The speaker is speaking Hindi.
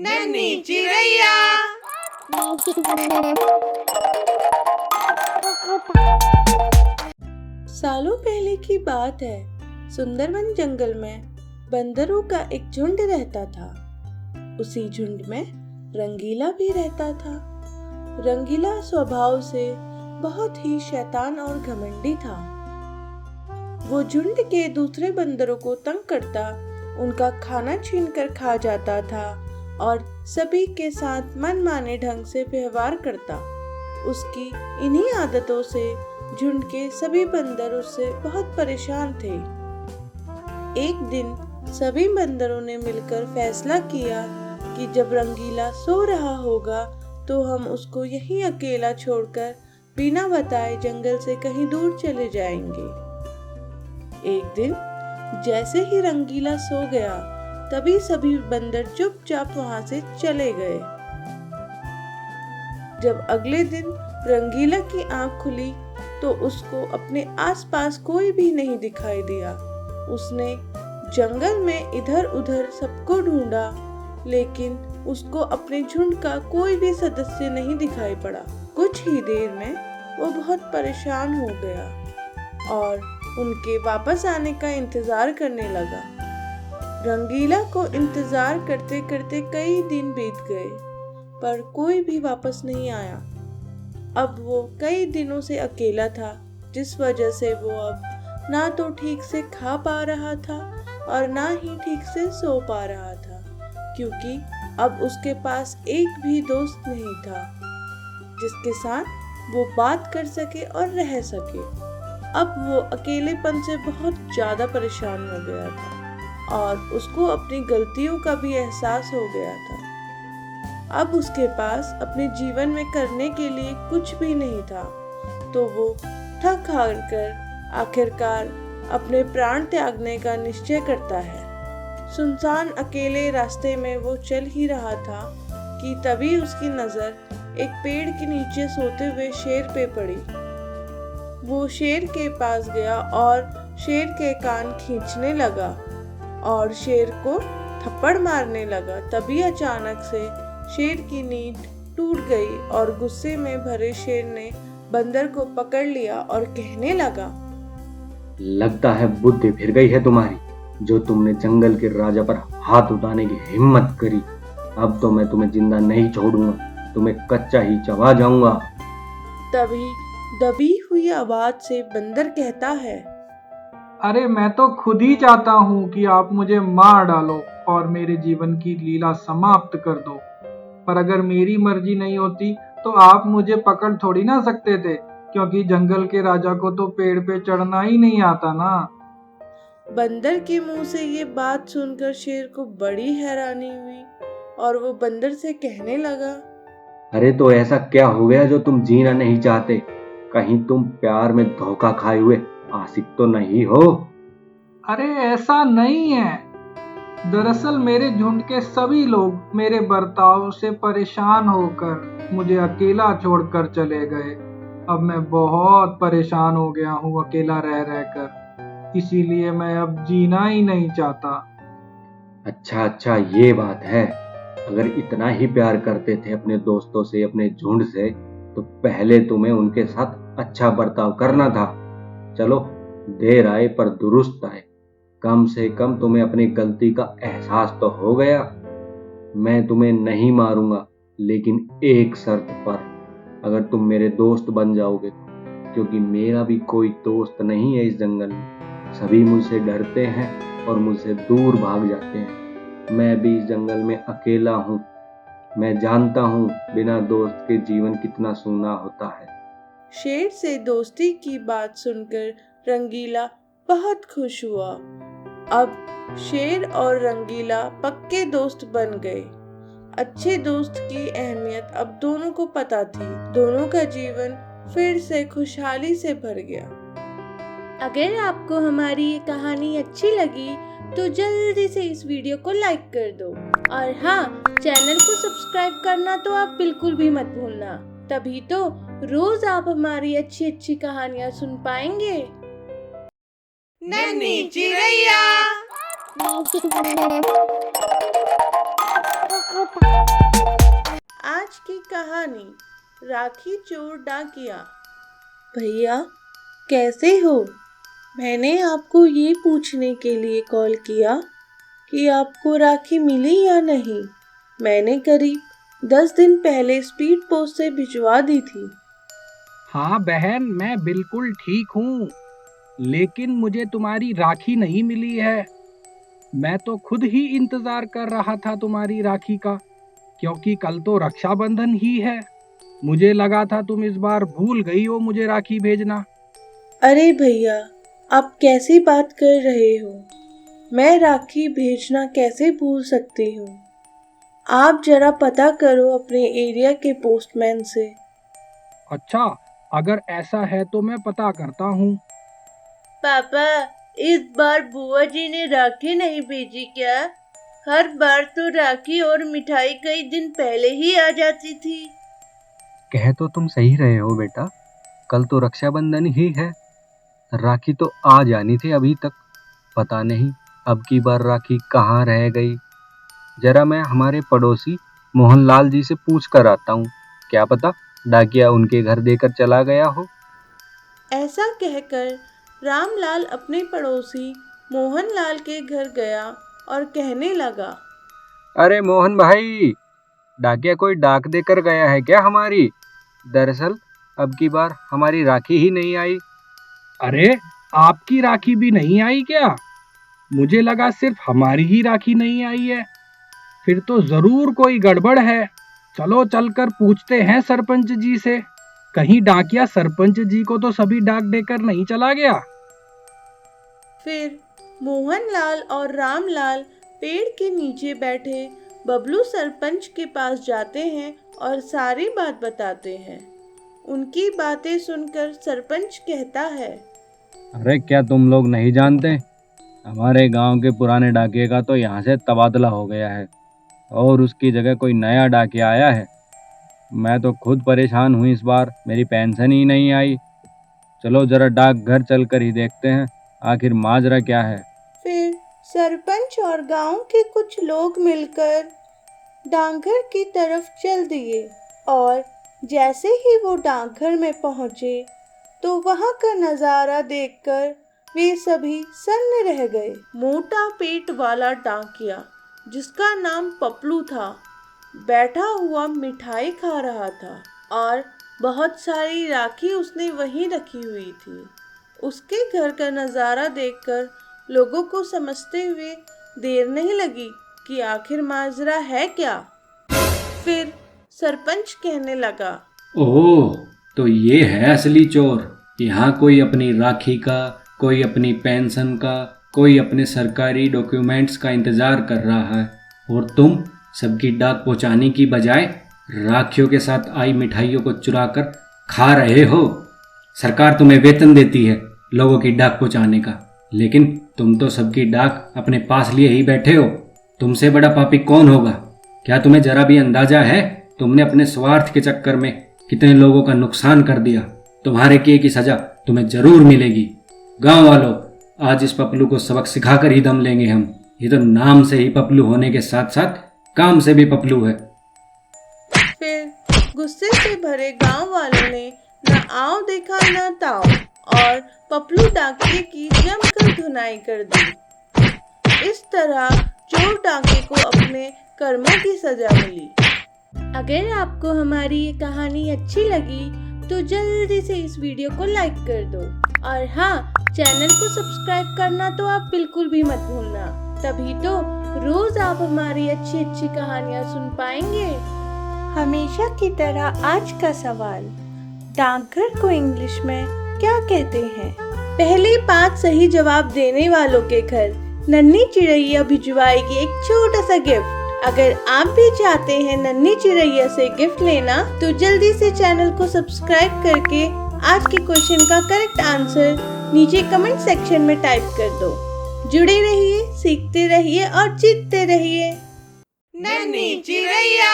नन्ही चिड़ैया। सालों पहले की बात है। सुंदरवन जंगल में बंदरों का एक झुंड रहता था। उसी झुंड में रंगीला भी रहता था। रंगीला स्वभाव से बहुत ही शैतान और घमंडी था। वो झुंड के दूसरे बंदरों को तंग करता, उनका खाना छीनकर खा जाता था और सभी के साथ मनमाने ढंग से व्यवहार करता। उसकी इन्हीं आदतों से झुंड के सभी बंदर उससे बहुत परेशान थे। एक दिन सभी बंदरों ने मिलकर फैसला किया कि जब रंगीला सो रहा होगा तो हम उसको यहीं अकेला छोड़कर बिना बताए जंगल से कहीं दूर चले जाएंगे। एक दिन जैसे ही रंगीला सो गया, तभी सभी बंदर चुपचाप वहां से चले गए। जब अगले दिन रंगीला की आंख खुली तो उसको अपने आसपास कोई भी नहीं दिखाई दिया। उसने जंगल में इधर उधर सबको ढूंढा, लेकिन उसको अपने झुंड का कोई भी सदस्य नहीं दिखाई पड़ा। कुछ ही देर में वो बहुत परेशान हो गया और उनके वापस आने का इंतजार करने लगा। रंगीला को इंतजार करते करते कई दिन बीत गए, पर कोई भी वापस नहीं आया। अब वो कई दिनों से अकेला था, जिस वजह से वो अब ना तो ठीक से खा पा रहा था और ना ही ठीक से सो पा रहा था, क्योंकि अब उसके पास एक भी दोस्त नहीं था जिसके साथ वो बात कर सके और रह सके। अब वो अकेलेपन से बहुत ज्यादा परेशान हो गया था और उसको अपनी गलतियों का भी एहसास हो गया था। अब उसके पास अपने जीवन में करने के लिए कुछ भी नहीं था, तो वो थक हार कर आखिरकार अपने प्राण त्यागने का निश्चय करता है। सुनसान अकेले रास्ते में वो चल ही रहा था कि तभी उसकी नजर एक पेड़ के नीचे सोते हुए शेर पे पड़ी। वो शेर के पास गया और शेर के कान खींचने लगा और शेर को थप्पड़ मारने लगा। तभी अचानक से शेर की नींद टूट गई और गुस्से में भरे शेर ने बंदर को पकड़ लिया और कहने लगा, लगता है बुद्धि फिर गई है तुम्हारी, जो तुमने जंगल के राजा पर हाथ उठाने की हिम्मत करी। अब तो मैं तुम्हें जिंदा नहीं छोड़ूंगा, तुम्हें कच्चा ही चबा जाऊंगा। तभी दबी हुई आवाज से बंदर कहता है, अरे मैं तो खुद ही चाहता हूँ कि आप मुझे मार डालो और मेरे जीवन की लीला समाप्त कर दो। पर अगर मेरी मर्जी नहीं होती तो आप मुझे पकड़ थोड़ी ना सकते थे, क्योंकि जंगल के राजा को तो पेड़ पे चढ़ना ही नहीं आता ना। बंदर के मुंह से ये बात सुनकर शेर को बड़ी हैरानी हुई और वो बंदर से कहने लगा, अरे तो ऐसा क्या हो गया जो तुम जीना नहीं चाहते? कहीं तुम प्यार में धोखा खाए हुए आशिक तो नहीं हो? अरे ऐसा नहीं है। दरअसल मेरे झुंड के सभी लोग मेरे बर्ताव से परेशान होकर मुझे अकेला छोड़कर चले गए। अब मैं बहुत परेशान हो गया हूँ अकेला रह रहकर, इसीलिए मैं अब जीना ही नहीं चाहता। अच्छा, ये बात है। अगर इतना ही प्यार करते थे अपने दोस्तों से, अपने झुंड से, तो पहले तुम्हें उनके साथ अच्छा बर्ताव करना था। चलो, देर आए पर दुरुस्त आए। कम से कम तुम्हें अपनी गलती का एहसास तो हो गया। मैं तुम्हें नहीं मारूंगा, लेकिन एक शर्त पर, अगर तुम मेरे दोस्त बन जाओगे तो। क्योंकि मेरा भी कोई दोस्त नहीं है इस जंगल में। सभी मुझसे डरते हैं और मुझसे दूर भाग जाते हैं। मैं भी इस जंगल में अकेला हूँ। मैं जानता हूँ बिना दोस्त के जीवन कितना सूना होता है। शेर से दोस्ती की बात सुनकर रंगीला बहुत खुश हुआ। अब शेर और रंगीला पक्के दोस्त बन गए। अच्छे दोस्त की अहमियत अब दोनों को पता थी। दोनों का जीवन फिर से खुशहाली से भर गया। अगर आपको हमारी ये कहानी अच्छी लगी तो जल्दी से इस वीडियो को लाइक कर दो और हाँ, चैनल को सब्सक्राइब करना तो आप बिल्कुल भी मत भूलना। तभी तो रोज आप हमारी अच्छी अच्छी कहानियाँ सुन पाएंगे। नन्ही चिड़ैया। आज की कहानी राखी चोर डाकिया। भैया कैसे हो? मैंने आपको ये पूछने के लिए कॉल किया कि आपको राखी मिली या नहीं। मैंने करीब 10 दिन पहले स्पीड पोस्ट से भिजवा दी थी। हाँ बहन, मैं बिल्कुल ठीक हूँ, लेकिन मुझे तुम्हारी राखी नहीं मिली है। मैं तो खुद ही इंतजार कर रहा था तुम्हारी राखी का, क्योंकि कल तो रक्षाबंधन ही है। मुझे लगा था तुम इस बार भूल गई हो मुझे राखी भेजना। अरे भैया, आप कैसी बात कर रहे हो? मैं राखी भेजना कैसे भूल सकती हूँ? आप जरा पता करो अपने एरिया के पोस्टमैन से। अच्छा, अगर ऐसा है तो मैं पता करता हूँ। पापा, इस बार बुआ जी ने राखी नहीं भेजी क्या? हर बार तो राखी और मिठाई कई दिन पहले ही आ जाती थी। कह तो तुम सही रहे हो बेटा, कल तो रक्षाबंधन ही है। राखी तो आ जानी थी अभी तक। पता नहीं अब की बार राखी कहाँ रह गई। जरा मैं हमारे पड़ोसी मोहनलाल जी से पूछ कर आता हूँ। क्या पता डाकिया उनके घर देकर चला गया हो। ऐसा कहकर रामलाल अपने पड़ोसी मोहनलाल के घर गया और कहने लगा, अरे मोहन भाई, डाकिया कोई डाक देकर गया है क्या हमारी? दरअसल अब की बार हमारी राखी ही नहीं आई। अरे, आपकी राखी भी नहीं आई क्या? मुझे लगा सिर्फ हमारी ही राखी नहीं आई है। फिर तो जरूर कोई गड़बड़ है। चलो चलकर पूछते हैं सरपंच जी से। कहीं डाकिया सरपंच जी को तो सभी डाक देकर नहीं चला गया। फिर मोहनलाल और रामलाल पेड़ के नीचे बैठे बबलू सरपंच के पास जाते हैं और सारी बात बताते हैं। उनकी बातें सुनकर सरपंच कहता है, अरे क्या तुम लोग नहीं जानते? हमारे गांव के पुराने डाकिये का तो यहाँ से तबादला हो गया है और उसकी जगह कोई नया डाकिया आया है। मैं तो खुद परेशान हूँ, इस बार मेरी पेंशन ही नहीं आई। चलो जरा डाक घर चल कर ही देखते हैं आखिर माजरा क्या है। फिर सरपंच और गांव के कुछ लोग मिलकर डाकघर की तरफ चल दिए और जैसे ही वो डाकघर में पहुंचे तो वहां का नजारा देखकर वे सभी सन्न रह गए। मोटा पेट वाला डाकिया, जिसका नाम पपलू था, बैठा हुआ मिठाई खा रहा था और बहुत सारी राखी उसने वहीं रखी हुई थी। उसके घर का नज़ारा देखकर लोगों को समझते हुए देर नहीं लगी कि आखिर माजरा है क्या। फिर सरपंच कहने लगा, ओह, तो ये है असली चोर। यहाँ कोई अपनी राखी का, कोई अपनी पेंशन का, कोई अपने सरकारी डॉक्यूमेंट्स का इंतजार कर रहा है, और तुम सबकी डाक पहुँचाने की बजाय राखियों के साथ आई मिठाइयों को चुरा कर खा रहे हो। सरकार तुम्हें वेतन देती है लोगों की डाक पहुँचाने का, लेकिन तुम तो सबकी डाक अपने पास लिए ही बैठे हो। तुमसे बड़ा पापी कौन होगा? क्या तुम्हें जरा भी अंदाजा है तुमने अपने स्वार्थ के चक्कर में कितने लोगों का नुकसान कर दिया? तुम्हारे किए की सजा तुम्हें जरूर मिलेगी। गांव वालों, आज इस पपलू को सबक सिखाकर ही दम लेंगे हम। ये तो नाम से ही पपलू होने के साथ साथ काम से भी पपलू है। फिर गुस्से से भरे गांव वालों ने न आओ देखा न ताओ और पपलू डाकिये की जमकर धुनाई कर दी। इस तरह चोर डाके को अपने कर्मों की सजा मिली। अगर आपको हमारी ये कहानी अच्छी लगी तो जल्दी से इस वीडियो को लाइक कर दो और हाँ, चैनल को सब्सक्राइब करना तो आप बिल्कुल भी मत भूलना। तभी तो रोज आप हमारी अच्छी अच्छी कहानियाँ सुन पाएंगे। हमेशा की तरह आज का सवाल, डाकघर को इंग्लिश में क्या कहते हैं? पहले 5 सही जवाब देने वालों के घर नन्ही चिड़ैया भिजवाएगी एक छोटा सा गिफ्ट। अगर आप भी चाहते हैं नन्ही चिड़ैया से गिफ्ट लेना तो जल्दी से चैनल को सब्सक्राइब करके आज के क्वेश्चन का करेक्ट आंसर नीचे कमेंट सेक्शन में टाइप कर दो। जुड़े रहिए, सीखते रहिए और जीतते रहिए। नन्ही चिड़ैया।